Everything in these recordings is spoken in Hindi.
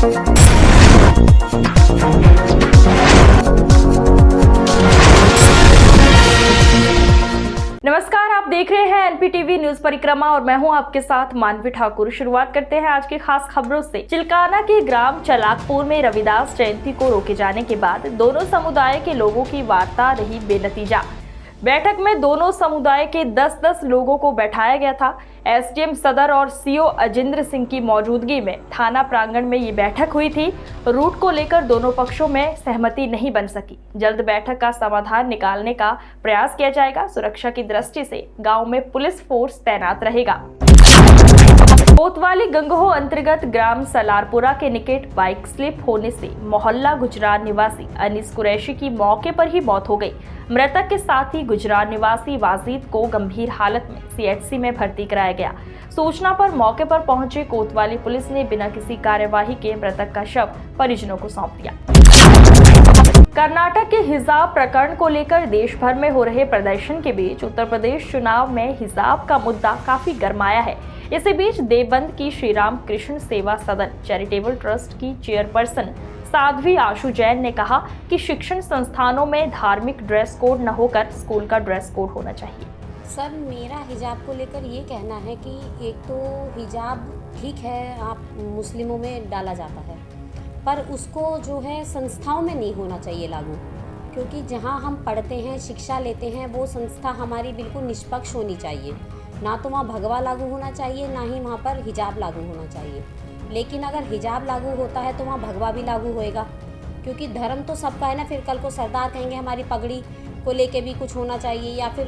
नमस्कार, आप देख रहे हैं एनपीटीवी न्यूज परिक्रमा और मैं हूं आपके साथ मानवी ठाकुर। शुरुआत करते हैं आज की खास खबरों से। चिलकाना के ग्राम चलाकपुर में रविदास जयंती को रोके जाने के बाद दोनों समुदाय के लोगों की वार्ता रही बेनतीजा। बैठक में दोनों समुदाय के 10-10 लोगों को बैठाया गया था। एसडीएम सदर और सीओ अजिंद्र सिंह की मौजूदगी में थाना प्रांगण में ये बैठक हुई थी। रूट को लेकर दोनों पक्षों में सहमति नहीं बन सकी। जल्द बैठक का समाधान निकालने का प्रयास किया जाएगा। सुरक्षा की दृष्टि से गांव में पुलिस फोर्स तैनात रहेगा। कोतवाली गंगोह अंतर्गत ग्राम सलारपुरा के निकट बाइक स्लिप होने से मोहल्ला गुजरान निवासी अनीस कुरैशी की मौके पर ही मौत हो गई। मृतक के साथ ही गुजरान निवासी वाजिद को गंभीर हालत में सीएचसी में भर्ती कराया गया। सूचना पर मौके पर पहुंचे कोतवाली पुलिस ने बिना किसी कार्यवाही के मृतक का शव परिजनों को सौंप दिया। कर्नाटक के हिजाब प्रकरण को लेकर देश भर में हो रहे प्रदर्शन के बीच उत्तर प्रदेश चुनाव में हिजाब का मुद्दा काफी गरमाया है। इसी बीच देवबंद की श्री राम कृष्ण सेवा सदन चैरिटेबल ट्रस्ट की चेयरपर्सन साध्वी आशु जैन ने कहा कि शिक्षण संस्थानों में धार्मिक ड्रेस कोड न होकर स्कूल का ड्रेस कोड होना चाहिए। सर, मेरा हिजाब को लेकर ये कहना है कि एक तो हिजाब ठीक है, आप मुस्लिमों में डाला जाता है, पर उसको जो है संस्थाओं में नहीं होना चाहिए लागू, क्योंकि जहाँ हम पढ़ते हैं, शिक्षा लेते हैं, वो संस्था हमारी बिल्कुल निष्पक्ष होनी चाहिए। ना तो वहाँ भगवा लागू होना चाहिए, ना ही वहाँ पर हिजाब लागू होना चाहिए। लेकिन अगर हिजाब लागू होता है तो वहाँ भगवा भी लागू होएगा, क्योंकि धर्म तो सबका है ना। फिर कल को सरदार कहेंगे हमारी पगड़ी को लेके भी कुछ होना चाहिए, या फिर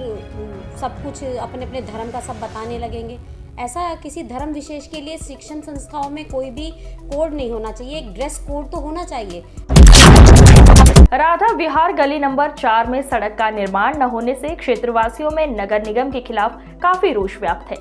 सब कुछ अपने अपने धर्म का सब बताने लगेंगे। ऐसा किसी धर्म विशेष के लिए शिक्षण संस्थाओं में कोई भी कोड नहीं होना चाहिए, एक ड्रेस कोड तो होना चाहिए। राधा विहार गली नंबर 4 में सड़क का निर्माण न होने से क्षेत्रवासियों में नगर निगम के खिलाफ काफी रोष व्याप्त है।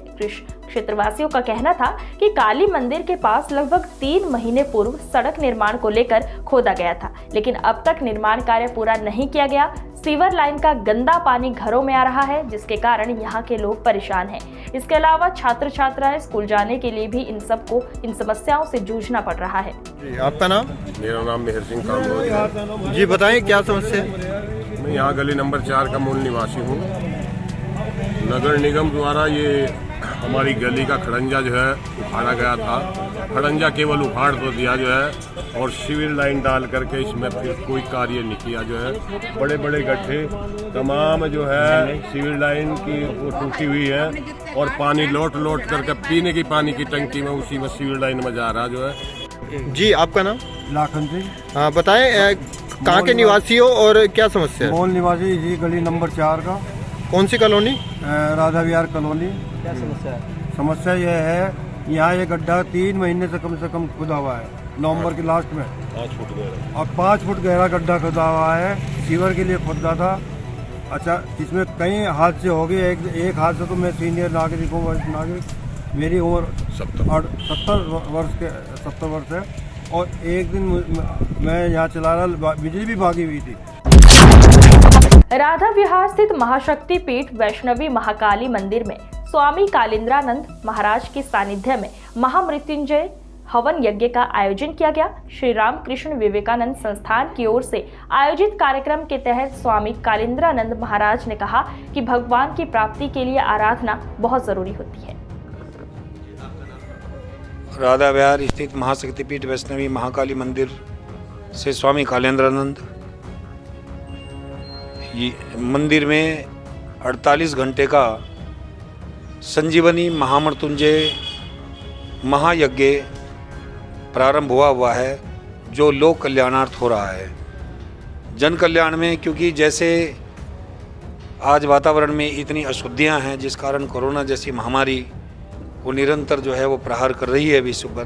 क्षेत्रवासियों का कहना था कि काली मंदिर के पास लगभग 3 महीने पूर्व सड़क निर्माण को लेकर खोदा गया था, लेकिन अब तक निर्माण कार्य पूरा नहीं किया गया। सीवर लाइन का गंदा पानी घरों में आ रहा है, जिसके कारण यहाँ के लोग परेशान हैं। इसके अलावा छात्र छात्राएं स्कूल जाने के लिए भी इन समस्याओं से जूझना पड़ रहा है। आपका नाम? मेरा नाम मेहर सिंह कामरोज। जी बताएं, क्या समस्या है? मैं यहाँ गली नंबर 4 का मूल निवासी हूँ। नगर निगम द्वारा ये हमारी गली का खड़ंजा जो है उखाड़ा गया था। खड़ंजा केवल उखाड़ तो दिया जो है, और सिविल लाइन डाल करके इसमें फिर कोई कार्य नहीं किया जो है। बड़े बड़े गड्ढे तमाम जो है सिविल लाइन की वो टूटी हुई है, और पानी लौट करके पीने की पानी की टंकी में उसी में सिविल लाइन में जा रहा जो है। जी आपका नाम? लाखन सिंह। हाँ बताएं, कहाँ के निवासी हो और क्या समस्या है? मूल निवासी जी, गली नंबर 4 का। कौन सी कॉलोनी? राधा विहार कॉलोनी। क्या समस्या है? समस्या यह है, यहाँ ये गड्ढा 3 महीने से कम खुदा हुआ है। नवंबर के लास्ट में 5 फुट गहरा, और 5 फुट गहरा गड्ढा खुदा हुआ है। सीवर के लिए खुदा था। अच्छा, इसमें कई हादसे हो गए। एक हादसा तो मैं सीनियर नागरिक हूँ, वरिष्ठ नागरिक। मेरी उम्र 70 वर्ष है, और एक दिन मैं यहाँ चला रहा, बिजली भी भागी हुई थी। राधा विहार स्थित महाशक्ति पीठ वैष्णवी महाकाली मंदिर में स्वामी कालिंद्रानंद महाराज के सानिध्य में महामृत्युंजय हवन यज्ञ का आयोजन किया गया। श्री राम कृष्ण विवेकानंद संस्थान की ओर से आयोजित कार्यक्रम के तहत स्वामी कालिंद्रानंद महाराज ने कहा कि भगवान की प्राप्ति के लिए आराधना बहुत जरूरी होती है। राधा विहार स्थित महाशक्तिपीठ वैष्णवी महाकाली मंदिर से स्वामी कालिंद्रानंद मंदिर में 48 घंटे का संजीवनी महामृत्युंजय महायज्ञ प्रारंभ हुआ है, जो लोक कल्याणार्थ हो रहा है, जन कल्याण में। क्योंकि जैसे आज वातावरण में इतनी अशुद्धियां हैं, जिस कारण कोरोना जैसी महामारी वो निरंतर जो है वो प्रहार कर रही है विश्व पर,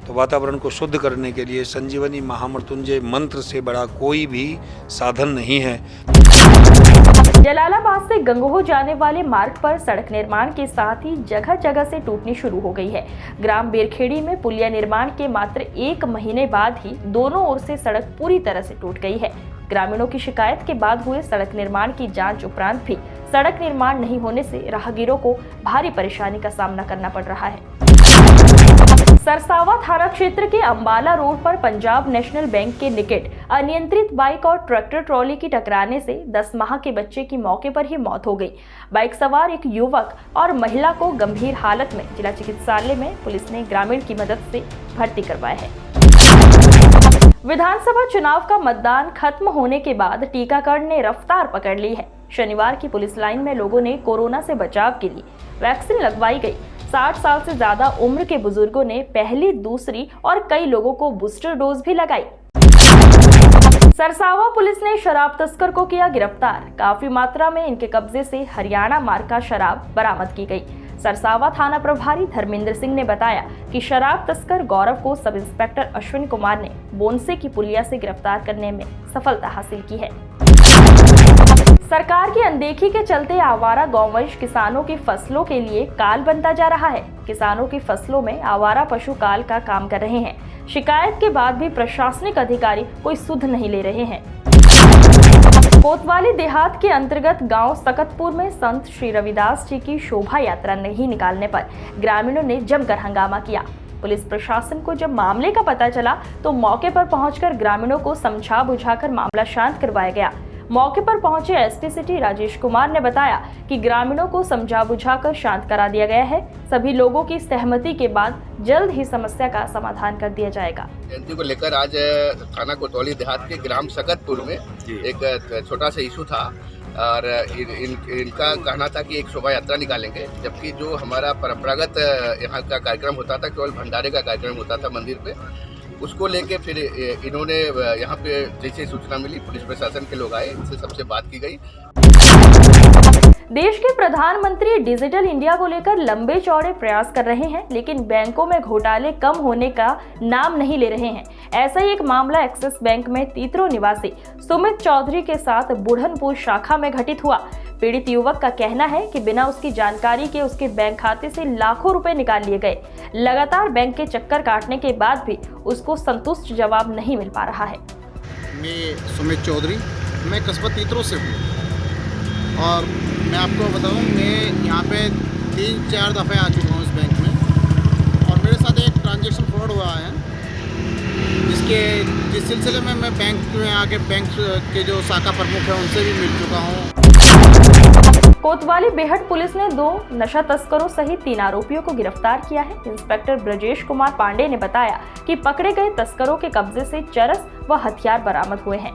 तो वातावरण को शुद्ध करने के लिए संजीवनी महामृत्युंजय मंत्र से बड़ा कोई भी साधन नहीं है। जलालाबाद से गंगोह जाने वाले मार्ग पर सड़क निर्माण के साथ ही जगह जगह से टूटनी शुरू हो गई है। ग्राम बेरखेड़ी में पुलिया निर्माण के मात्र 1 महीने बाद ही दोनों ओर से सड़क पूरी तरह से टूट गई है। ग्रामीणों की शिकायत के बाद हुए सड़क निर्माण की जांच उपरांत भी सड़क निर्माण नहीं होने से राहगीरों को भारी परेशानी का सामना करना पड़ रहा है। सरसावा थाना क्षेत्र के अंबाला रोड पर पंजाब नेशनल बैंक के निकट अनियंत्रित बाइक और ट्रैक्टर ट्रॉली की टकराने से 10 माह के बच्चे की मौके पर ही मौत हो गई। बाइक सवार एक युवक और महिला को गंभीर हालत में जिला चिकित्सालय में पुलिस ने ग्रामीण की मदद से भर्ती करवाया है। विधानसभा चुनाव का मतदान खत्म होने के बाद टीकाकरण ने रफ्तार पकड़ ली है। शनिवार की पुलिस लाइन में लोगों ने कोरोना से बचाव के लिए वैक्सीन लगवाई गई। 60 साल से ज्यादा उम्र के बुजुर्गों ने पहली, दूसरी और कई लोगों को बूस्टर डोज भी लगाई। सरसावा पुलिस ने शराब तस्कर को किया गिरफ्तार। काफी मात्रा में इनके कब्जे से हरियाणा मार्का शराब बरामद की गई। सरसावा थाना प्रभारी धर्मेंद्र सिंह ने बताया कि शराब तस्कर गौरव को सब इंस्पेक्टर अश्विन कुमार ने बोनसे की पुलिया से गिरफ्तार करने में सफलता हासिल की है। सरकार की अनदेखी के चलते आवारा गौवंश किसानों की फसलों के लिए काल बनता जा रहा है। किसानों की फसलों में आवारा पशु काल का काम कर रहे हैं। शिकायत के बाद भी प्रशासनिक अधिकारी कोई सुध नहीं ले रहे हैं। कोतवाली देहात के अंतर्गत गांव सकतपुर में संत श्री रविदास जी की शोभा यात्रा नहीं निकालने पर ग्रामीणों ने जमकर हंगामा किया। पुलिस प्रशासन को जब मामले का पता चला तो मौके पर पहुंचकर ग्रामीणों को समझा बुझाकर मामला शांत करवाया गया। मौके पर पहुंचे एसपी सिटी राजेश कुमार ने बताया कि ग्रामीणों को समझा बुझाकर शांत करा दिया गया है। सभी लोगों की सहमति के बाद जल्द ही समस्या का समाधान कर दिया जाएगा। जयंती को लेकर आज थाना कोतवाली देहात के ग्राम सकतपुर में एक छोटा सा इशू था और इनका कहना था कि एक शोभा यात्रा निकालेंगे, जबकि जो हमारा परंपरागत यहाँ का कार्यक्रम होता था, केवल भंडारे का कार्यक्रम होता था मंदिर पे, उसको लेके फिर इन्होंने यहाँ पे जैसे सूचना मिली पुलिस प्रशासन के लोग आए, इनसे सबसे बात की गई। देश के प्रधानमंत्री डिजिटल इंडिया को लेकर लंबे चौड़े प्रयास कर रहे हैं, लेकिन बैंकों में घोटाले कम होने का नाम नहीं ले रहे हैं। ऐसा ही एक मामला एक्सिस बैंक में तीतरो निवासी सुमित चौधरी के साथ बुढ़नपुर शाखा में घटित हुआ। पीड़ित युवक का कहना है कि बिना उसकी जानकारी के उसके बैंक खाते से लाखों रुपए निकाल लिए गए। लगातार बैंक के चक्कर काटने के बाद भी उसको संतुष्ट जवाब नहीं मिल पा रहा है। मैं सुमित चौधरी, मैं कस्बा तीतरो से हूँ और मैं आपको बताऊँ, मैं यहाँ पे 3-4 दफ़े आ चुका हूँ इस बैंक में और मेरे साथ एक ट्रांजैक्शन फ्रॉड हुआ है, जिस सिलसिले में मैं बैंक में आके बैंक के जो शाखा प्रमुख हैं उनसे भी मिल चुका हूँ। कोतवाली बेहट पुलिस ने 2 नशा तस्करों सहित 3 आरोपियों को गिरफ्तार किया है। इंस्पेक्टर ब्रजेश कुमार पांडे ने बताया कि पकड़े गए तस्करों के कब्जे से चरस व हथियार बरामद हुए हैं।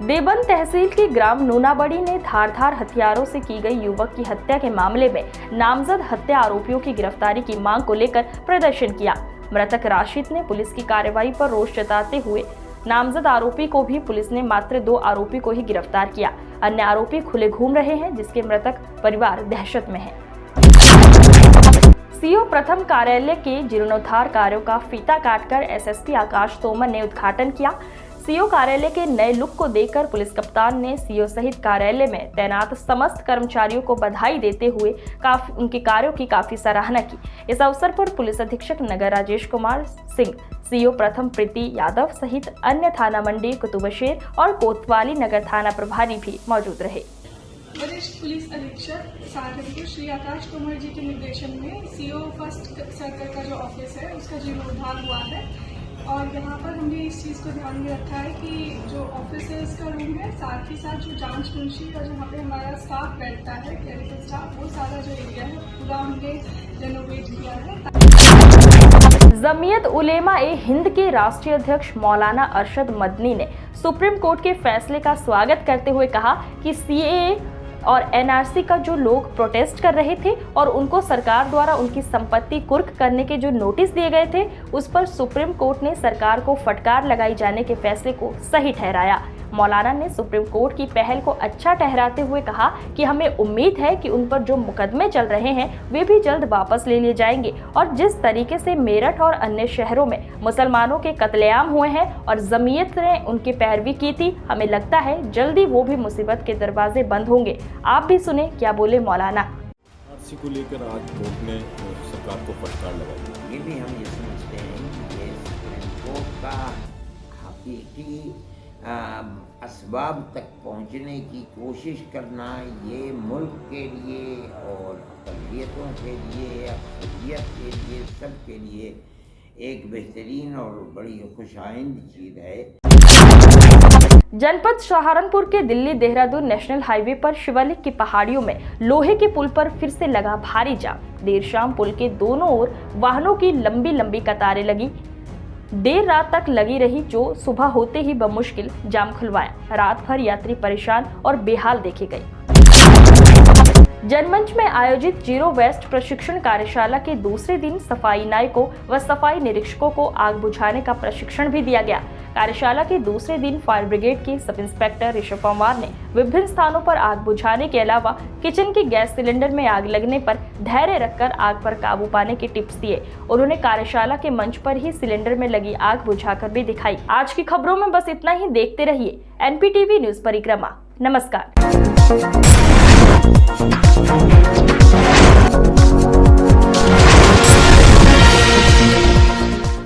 देवबंद तहसील के ग्राम नूनाबड़ी ने धारदार हथियारों से की गई युवक की हत्या के मामले में नामजद हत्या आरोपियों की गिरफ्तारी की मांग को लेकर प्रदर्शन किया। मृतक राशिद ने पुलिस की कार्रवाई पर रोष जताते हुए नामजद आरोपी को भी पुलिस ने मात्र 2 आरोपी को ही गिरफ्तार किया। अन्य आरोपी खुले घूम रहे हैं, जिसके मृतक परिवार दहशत में है। सीओ प्रथम कार्यालय के जीर्णोद्धार कार्यों का फीता काटकर एसएसपी आकाश तोमर ने उद्घाटन किया। सीओ कार्यालय के नए लुक को देखकर पुलिस कप्तान ने सीओ सहित कार्यालय में तैनात समस्त कर्मचारियों को बधाई देते हुए उनके कार्यों की काफी सराहना की। इस अवसर पर पुलिस अधीक्षक नगर राजेश कुमार सिंह, सीओ प्रथम प्रीति यादव सहित अन्य थाना मंडी कुतुबशेर और कोतवाली नगर थाना प्रभारी भी मौजूद रहे। वरिष्ठ पुलिस अधीक्षक सहारनपुर श्री आकाश तोमर जी के निर्देशन में सीओ फर्स्ट सर्कल का जो ऑफिस है उसका जीर्णोद्धार हुआ है और यहाँ पर हमने इस चीज़ को ध्यान में रखा है कि जो ऑफिस है इसका रूम है, साथ ही साथ जो जांच मुंशी और जहाँ पे हमारा स्टाफ बैठता है, क्लरिकल स्टाफ, वो सारा जो एरिया है पूरा हमने रेनोवेट किया है। जमीयत उलेमा ए हिंद के राष्ट्रीय अध्यक्ष मौलाना अरशद मदनी ने सुप्रीम कोर्ट के फैसले का स्वागत करते हुए कहा कि सीएए और एनआरसी का जो लोग प्रोटेस्ट कर रहे थे और उनको सरकार द्वारा उनकी संपत्ति कुर्क करने के जो नोटिस दिए गए थे, उस पर सुप्रीम कोर्ट ने सरकार को फटकार लगाई जाने के फैसले को सही ठहराया। मौलाना ने सुप्रीम कोर्ट की पहल को अच्छा ठहराते हुए कहा कि हमें उम्मीद है कि उन पर जो मुकदमे चल रहे हैं वे भी जल्द वापस ले लिए जाएंगे और जिस तरीके से मेरठ और अन्य शहरों में मुसलमानों के कत्लेआम हुए हैं और जमीयत ने उनकी पैरवी की थी, हमें लगता है जल्दी वो भी मुसीबत के दरवाजे बंद होंगे। आप भी सुने क्या बोले मौलाना। आरसी को लेकर आज कोर्ट ने सरकार को फटकार लगाई। ये भी हम ये समझते हैं कि ये सुप्रीम कोर्ट का हकीकी असबाब तक पहुंचने की कोशिश करना, ये मुल्क के लिए और अक़लियतों के लिए, अक़लियत के लिए, सब के लिए एक बेहतरीन और बड़ी खुशाइंद चीज़ है। जनपद सहारनपुर के दिल्ली देहरादून नेशनल हाईवे पर शिवालिक की पहाड़ियों में लोहे के पुल पर फिर से लगा भारी जाम। देर शाम पुल के दोनों ओर वाहनों की लंबी लंबी कतारें लगी, देर रात तक लगी रही, जो सुबह होते ही बमुश्किल जाम खुलवाया। रात भर यात्री परेशान और बेहाल देखे गए। जनमंच में आयोजित जीरो वेस्ट प्रशिक्षण कार्यशाला के दूसरे दिन सफाई नायकों व सफाई निरीक्षकों को आग बुझाने का प्रशिक्षण भी दिया गया। कार्यशाला के दूसरे दिन फायर ब्रिगेड के सब इंस्पेक्टर ऋषभ पंवार ने विभिन्न स्थानों पर आग बुझाने के अलावा किचन के गैस सिलेंडर में आग लगने पर धैर्य रखकर आग पर काबू पाने के टिप्स दिए। उन्होंने कार्यशाला के मंच पर ही सिलेंडर में लगी आग बुझाकर भी दिखाई। आज की खबरों में बस इतना ही। देखते रहिए NPTV न्यूज परिक्रमा। नमस्कार।